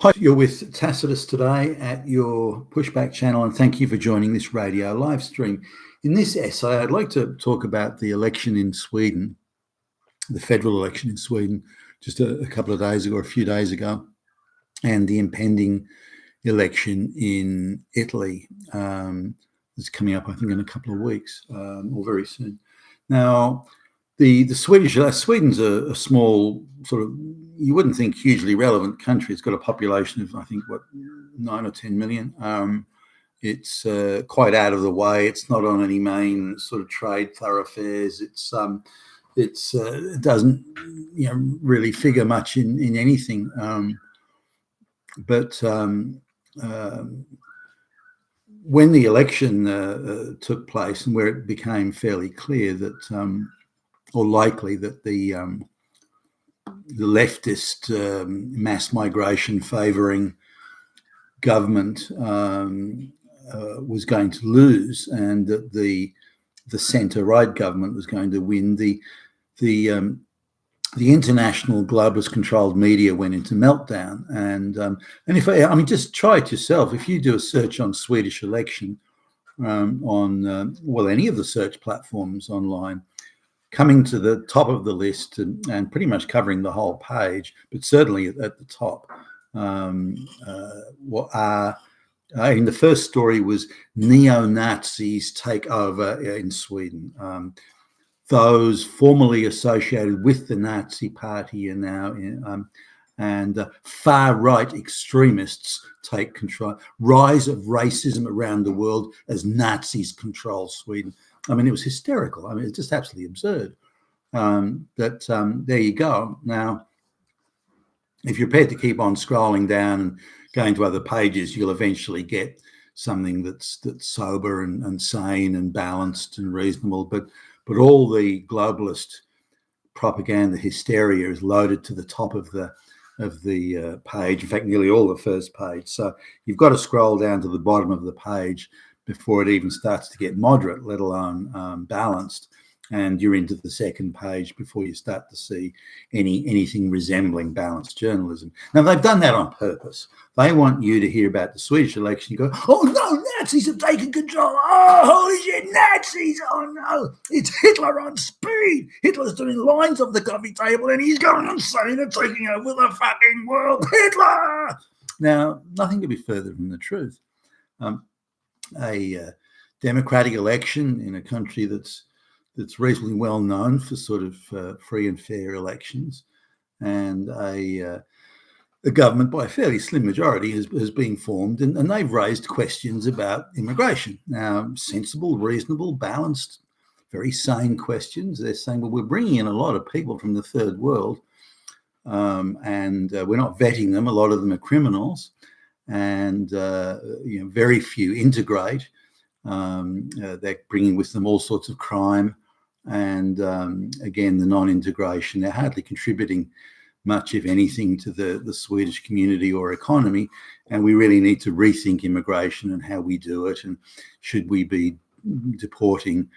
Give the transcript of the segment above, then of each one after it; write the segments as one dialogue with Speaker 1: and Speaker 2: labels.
Speaker 1: Hi, you're with Tacitus today at your Pushback channel, and thank you for joining this radio live stream. In this essay, I'd like to talk about the election in Sweden, the federal election in Sweden, just a couple of days ago, or a few days ago, and the impending election in Italy. It's coming up, I think, in a couple of weeks, or very soon. Now, the Sweden's a small sort of, you wouldn't think hugely relevant country. It's got a population of, I think, 9 or 10 million. It's quite out of the way. It's not on any main sort of trade thoroughfares. It doesn't, really figure much in anything. But when the election took place, and where it became fairly clear that, or likely that the leftist mass migration favouring government was going to lose, and that the centre-right government was going to win, the international globalist-controlled media went into meltdown. And if just try it yourself. If you do a search on Swedish election on any of the search platforms online, coming to the top of the list and pretty much covering the whole page, but certainly at the top, the first story was neo-Nazis take over in Sweden. Those formerly associated with the Nazi party are now and far-right extremists take control. Rise of racism around the world as Nazis control Sweden. It was hysterical. It's just absolutely absurd. There you go. Now, if you're prepared to keep on scrolling down and going to other pages, you'll eventually get something that's sober and sane and balanced and reasonable. But all the globalist propaganda hysteria is loaded to the top of the page. In fact, nearly all the first page. So you've got to scroll down to the bottom of the page before it even starts to get moderate, let alone balanced. And you're into the second page before you start to see anything resembling balanced journalism. Now, they've done that on purpose. They want you to hear about the Swedish election. You go, oh, no, Nazis have taken control. Oh, holy shit, Nazis. Oh, no, it's Hitler on speed. Hitler's doing lines off the coffee table and he's going insane and taking over the fucking world. Hitler! Now, nothing could be further from the truth. A democratic election in a country that's reasonably well known for sort of free and fair elections, and a government by a fairly slim majority has been formed, and they've raised questions about immigration. Now, sensible, reasonable, balanced, very sane questions. They're saying, well, we're bringing in a lot of people from the third world, and we're not vetting them. A lot of them are criminals, and very few integrate. They're bringing with them all sorts of crime, and again, the non-integration. They're hardly contributing much, if anything, to the Swedish community or economy, and we really need to rethink immigration and how we do it, and should we be deporting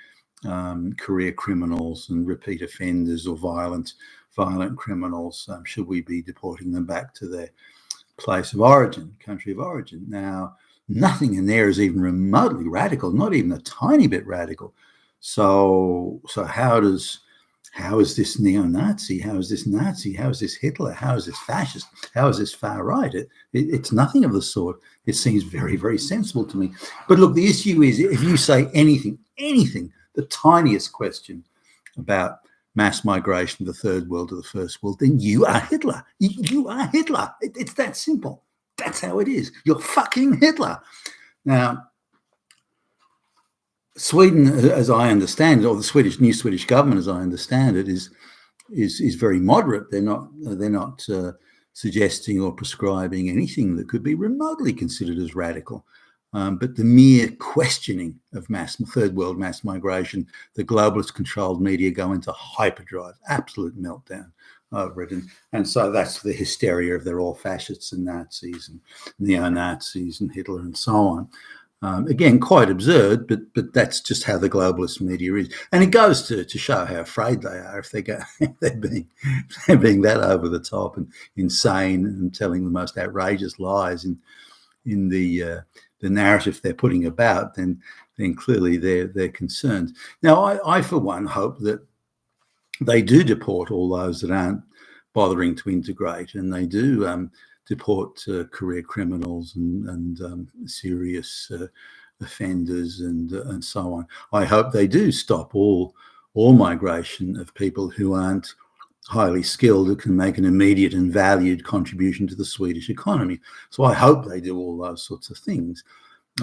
Speaker 1: career criminals and repeat offenders or violent criminals? Should we be deporting them back to their place of origin, country of origin? Now, nothing in there is even remotely radical, not even a tiny bit radical. So how is this neo-Nazi? How is this Nazi? How is this Hitler? How is this fascist? How is this far right? It's nothing of the sort. It seems very, very sensible to me. But look, the issue is, if you say anything, the tiniest question about mass migration of the third world to the first world, then you are Hitler. You are Hitler. It's that simple. That's how it is. You're fucking Hitler. Now, Sweden, as I understand it, or the new Swedish government, as I understand it, is very moderate. They're not suggesting or prescribing anything that could be remotely considered as radical. But the mere questioning of third world mass migration, the globalist-controlled media go into hyperdrive, absolute meltdown over it. And so that's the hysteria of they're all fascists and Nazis and neo-Nazis and Hitler and so on. Again, quite absurd, but that's just how the globalist media is, and it goes to show how afraid they are if they're being that over the top and insane and telling the most outrageous lies in the narrative they're putting about. Then clearly they're concerned. Now, I for one hope that they do deport all those that aren't bothering to integrate, and they do deport career criminals and serious offenders and so on. I hope they do stop all migration of people who aren't highly skilled, who can make an immediate and valued contribution to the Swedish economy. So I hope they do all those sorts of things.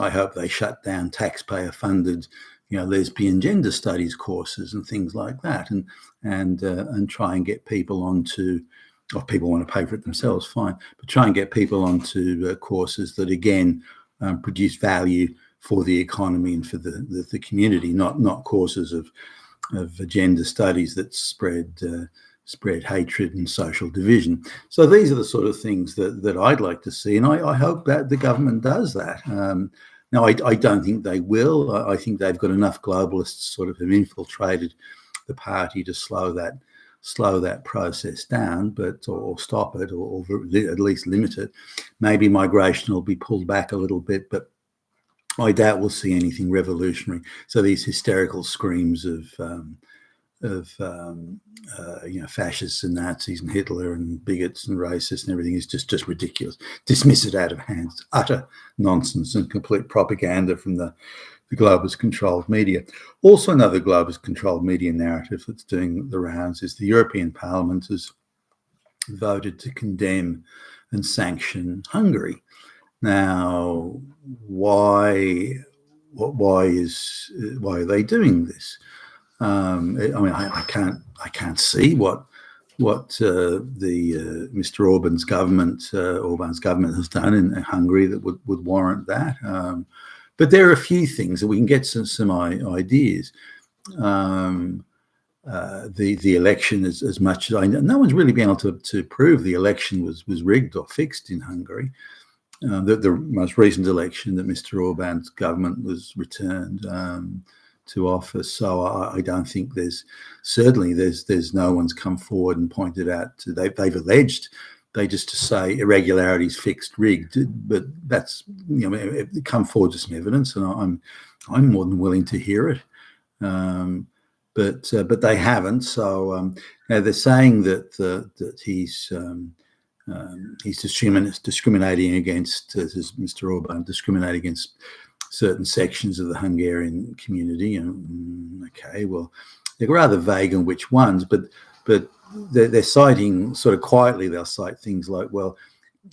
Speaker 1: I hope they shut down taxpayer-funded, lesbian gender studies courses and things like that, and try and get people onto. Or if people want to pay for it themselves, fine. But try and get people onto courses that, again, produce value for the economy and for the community, not courses of gender studies that spread hatred and social division. So these are the sort of things that I'd like to see, and I hope that the government does that. Now, I don't think they will. I think they've got enough globalists sort of have infiltrated the party to slow that process down, or stop it, or at least limit it. Maybe migration will be pulled back a little bit, but I doubt we'll see anything revolutionary. So these hysterical screams of fascists and Nazis and Hitler and bigots and racists and everything is just ridiculous. Dismiss it out of hand. It's utter nonsense and complete propaganda from the globalist controlled media. Also, another globalist controlled media narrative that's doing the rounds is the European Parliament has voted to condemn and sanction Hungary. Now, why are they doing this? I can't see what Mr. Orban's government has done in Hungary that would warrant that. But there are a few things that we can get some ideas. The election, as much as I know, no one's really been able to prove the election was rigged or fixed in Hungary. The most recent election that Mr. Orban's government was returned to office. So I don't think there's no one's come forward and pointed out they've alleged. They just to say irregularities, fixed, rigged, but that's come forward to some evidence, and I'm more than willing to hear it. But they haven't. So now they're saying that he's discriminating against, as Mr. Orban, discriminating against certain sections of the Hungarian community. Okay, well, they're rather vague on which ones, but they're citing sort of quietly. They'll cite things like, well,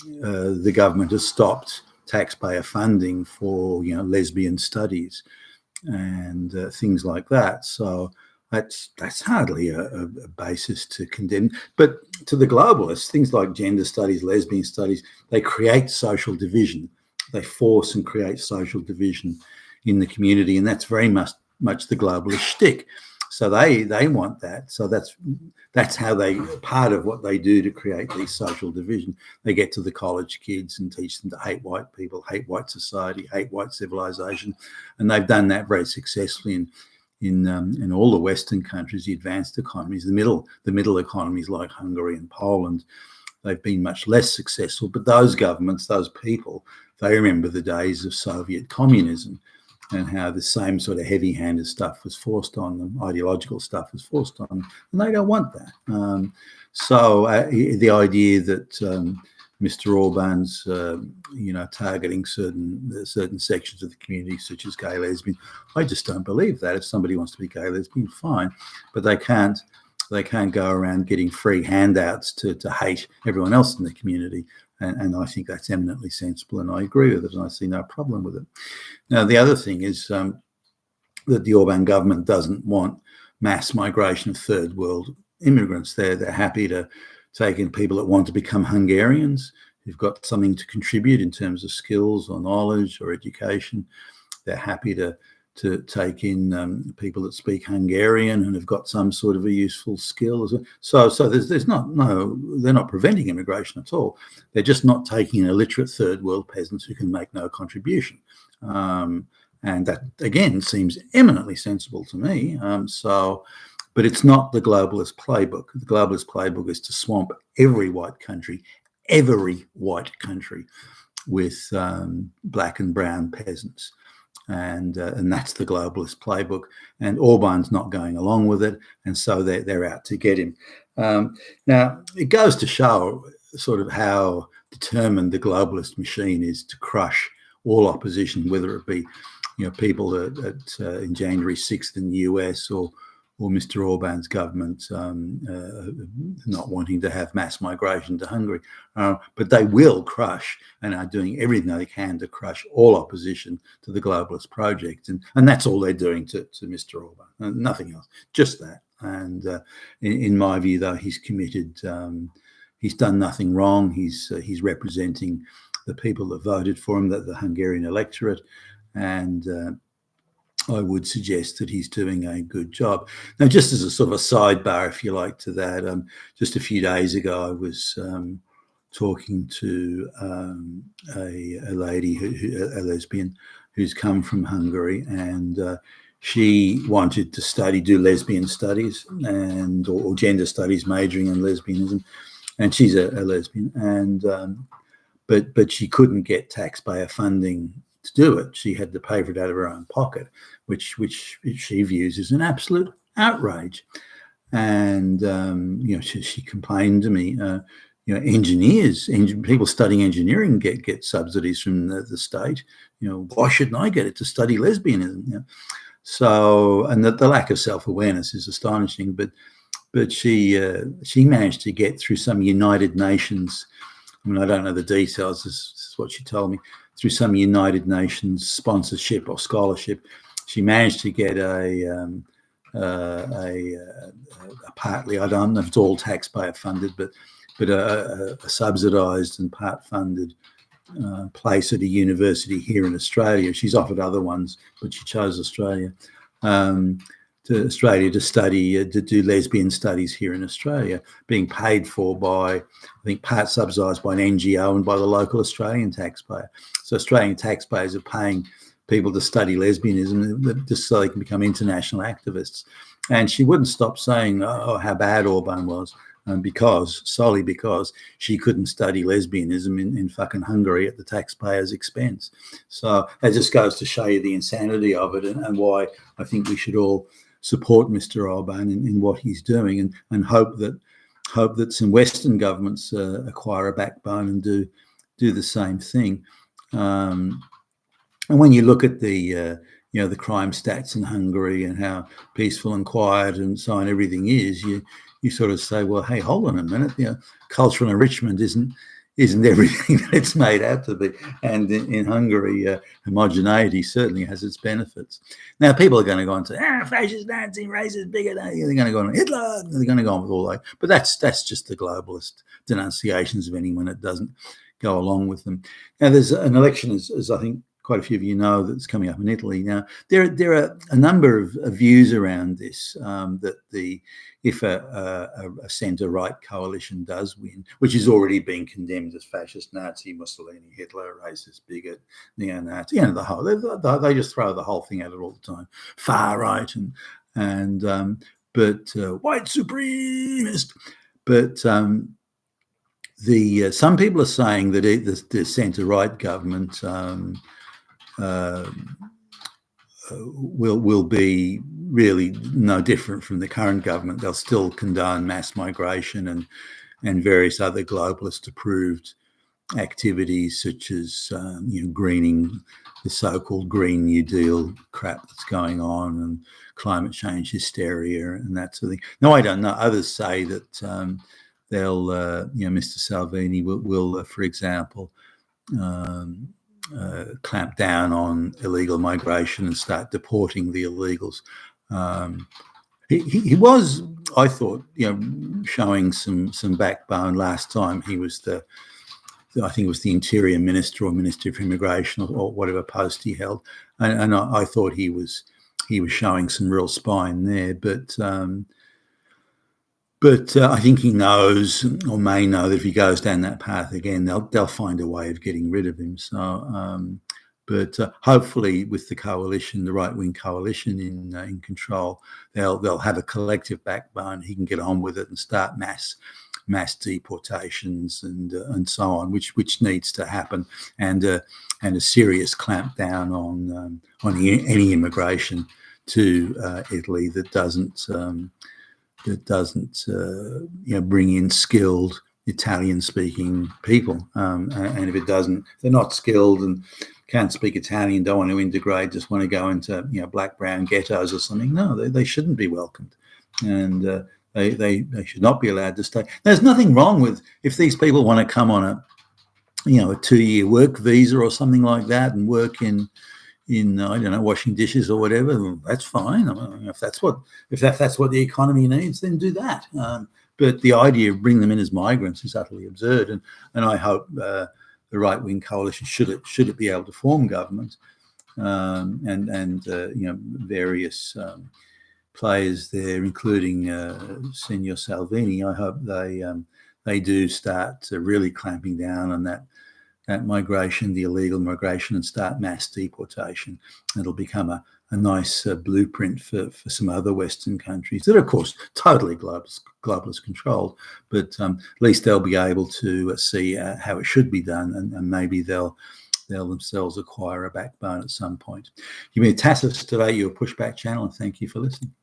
Speaker 1: the government has stopped taxpayer funding for lesbian studies and things like that. So that's hardly a basis to condemn. But to the globalists, things like gender studies, lesbian studies, they create social division. They force and create social division in the community, and that's very much the globalist shtick. So they want that. So that's how part of what they do to create these social division. They get to the college kids and teach them to hate white people, hate white society, hate white civilization, and they've done that very successfully in all the Western countries, the advanced economies. The middle economies like Hungary and Poland, they've been much less successful. But those governments, those people, they remember the days of Soviet communism and how the same sort of heavy-handed stuff was forced on them, ideological stuff was forced on them, and they don't want that. So the idea that Mr. Orban's, targeting certain sections of the community, such as gay, lesbian, I just don't believe that. If somebody wants to be gay, lesbian, fine, but they can't go around getting free handouts to hate everyone else in the community. And I think that's eminently sensible, and I agree with it, and I see no problem with it. Now, the other thing is that the Orban government doesn't want mass migration of third world immigrants. They're happy to take in people that want to become Hungarians, who've got something to contribute in terms of skills or knowledge or education. They're happy to take in people that speak Hungarian and have got some sort of a useful skill. So there's they're not preventing immigration at all. They're just not taking in illiterate third world peasants who can make no contribution. And that, again, seems eminently sensible to me. But it's not the globalist playbook. The globalist playbook is to swamp every white country with black and brown peasants. And that's the globalist playbook. And Orban's not going along with it, and so they're out to get him. Now, it goes to show sort of how determined the globalist machine is to crush all opposition, whether it be, people in January 6th in the US, or Mr. Orban's government not wanting to have mass migration to Hungary. But they will crush, and are doing everything they can to crush all opposition to the globalist project. And that's all they're doing to Mr. Orban, nothing else, just that. And in my view, though, he's committed, he's done nothing wrong. He's representing the people that voted for him, the Hungarian electorate, and I would suggest that he's doing a good job. Now, just as a sort of a sidebar, if you like, to that, just a few days ago, I was talking to a lady, a lesbian, who's come from Hungary, and she wanted to do lesbian studies or gender studies, majoring in lesbianism, and she's a lesbian, and but she couldn't get taxpayer funding to do it. She had to pay for it out of her own pocket, which she views as an absolute outrage. And she complained to me. Engineers, people studying engineering get subsidies from the state. Why shouldn't I get it to study lesbianism? So, and the lack of self-awareness is astonishing. But she managed to get through some United Nations. I mean, I don't know the details. This is what she told me. Through some United Nations sponsorship or scholarship, she managed to get a partly, I don't know if it's all taxpayer funded, but a subsidised and part funded place at a university here in Australia. She's offered other ones, but she chose Australia. To study, to do lesbian studies here in Australia, being paid for by, I think, part subsidised by an NGO and by the local Australian taxpayer. So Australian taxpayers are paying people to study lesbianism just so they can become international activists. And she wouldn't stop saying, how bad Orban was, solely because she couldn't study lesbianism in fucking Hungary at the taxpayer's expense. So that just goes to show you the insanity of it, and why I think we should all support Mr. Orban in what he's doing, and hope that some Western governments acquire a backbone and do the same thing. And when you look at the crime stats in Hungary and how peaceful and quiet and so on everything is, you sort of say, well, hey, hold on a minute. Cultural enrichment isn't everything that it's made out to be. And in Hungary, homogeneity certainly has its benefits. Now, people are going to go on to fascist, Nazi, racist, bigot. They're going to go on Hitler. They're going to go on with all that. But that's just the globalist denunciations of anyone that doesn't go along with them. Now, there's an election, as I think quite a few of you know, that's coming up in Italy. Now, there are a number of views around this, that if a centre-right coalition does win, which is already being condemned as fascist, Nazi, Mussolini, Hitler, racist, bigot, neo-Nazi, the whole, they just throw the whole thing at it all the time, far right but white supremacist. But some people are saying that the centre-right government will be really no different from the current government. They'll still condone mass migration and various other globalist approved activities, such as greening, the so-called Green New Deal crap that's going on, and climate change hysteria and that sort of thing. No, I don't know. Others say that they'll, Mr. Salvini will for example, clamp down on illegal migration and start deporting the illegals. He was, I thought, showing some backbone last time. He was I think it was the Interior Minister or Minister of Immigration or whatever post he held, and I thought he was showing some real spine there. But I think he knows, or may know, that if he goes down that path again, they'll find a way of getting rid of him. So But hopefully, with the coalition, the right-wing coalition in control, they'll have a collective backbone. He can get on with it and start mass deportations and so on, which needs to happen, and a serious clampdown on any immigration to Italy that doesn't bring in skilled Italian-speaking people. And if it doesn't, if they're not skilled and can't speak Italian, don't want to integrate, just want to go into black brown ghettos or something, no, they shouldn't be welcomed, and they should not be allowed to stay. There's nothing wrong with if these people want to come on a 2-year work visa or something like that and work in I don't know, washing dishes or whatever. That's fine. I mean, if that's what the economy needs, then do that. But the idea of bringing them in as migrants is utterly absurd. And I hope the right-wing coalition, should it be able to form government, and various players there, including Senor Salvini, I hope they do start really clamping down on that migration, the illegal migration, and start mass deportation. It'll become a nice blueprint for some other Western countries that are, of course, totally globalist controlled, but at least they'll be able to see how it should be done, and maybe they'll themselves acquire a backbone at some point. You've been Tassus today, your Pushback channel, and thank you for listening.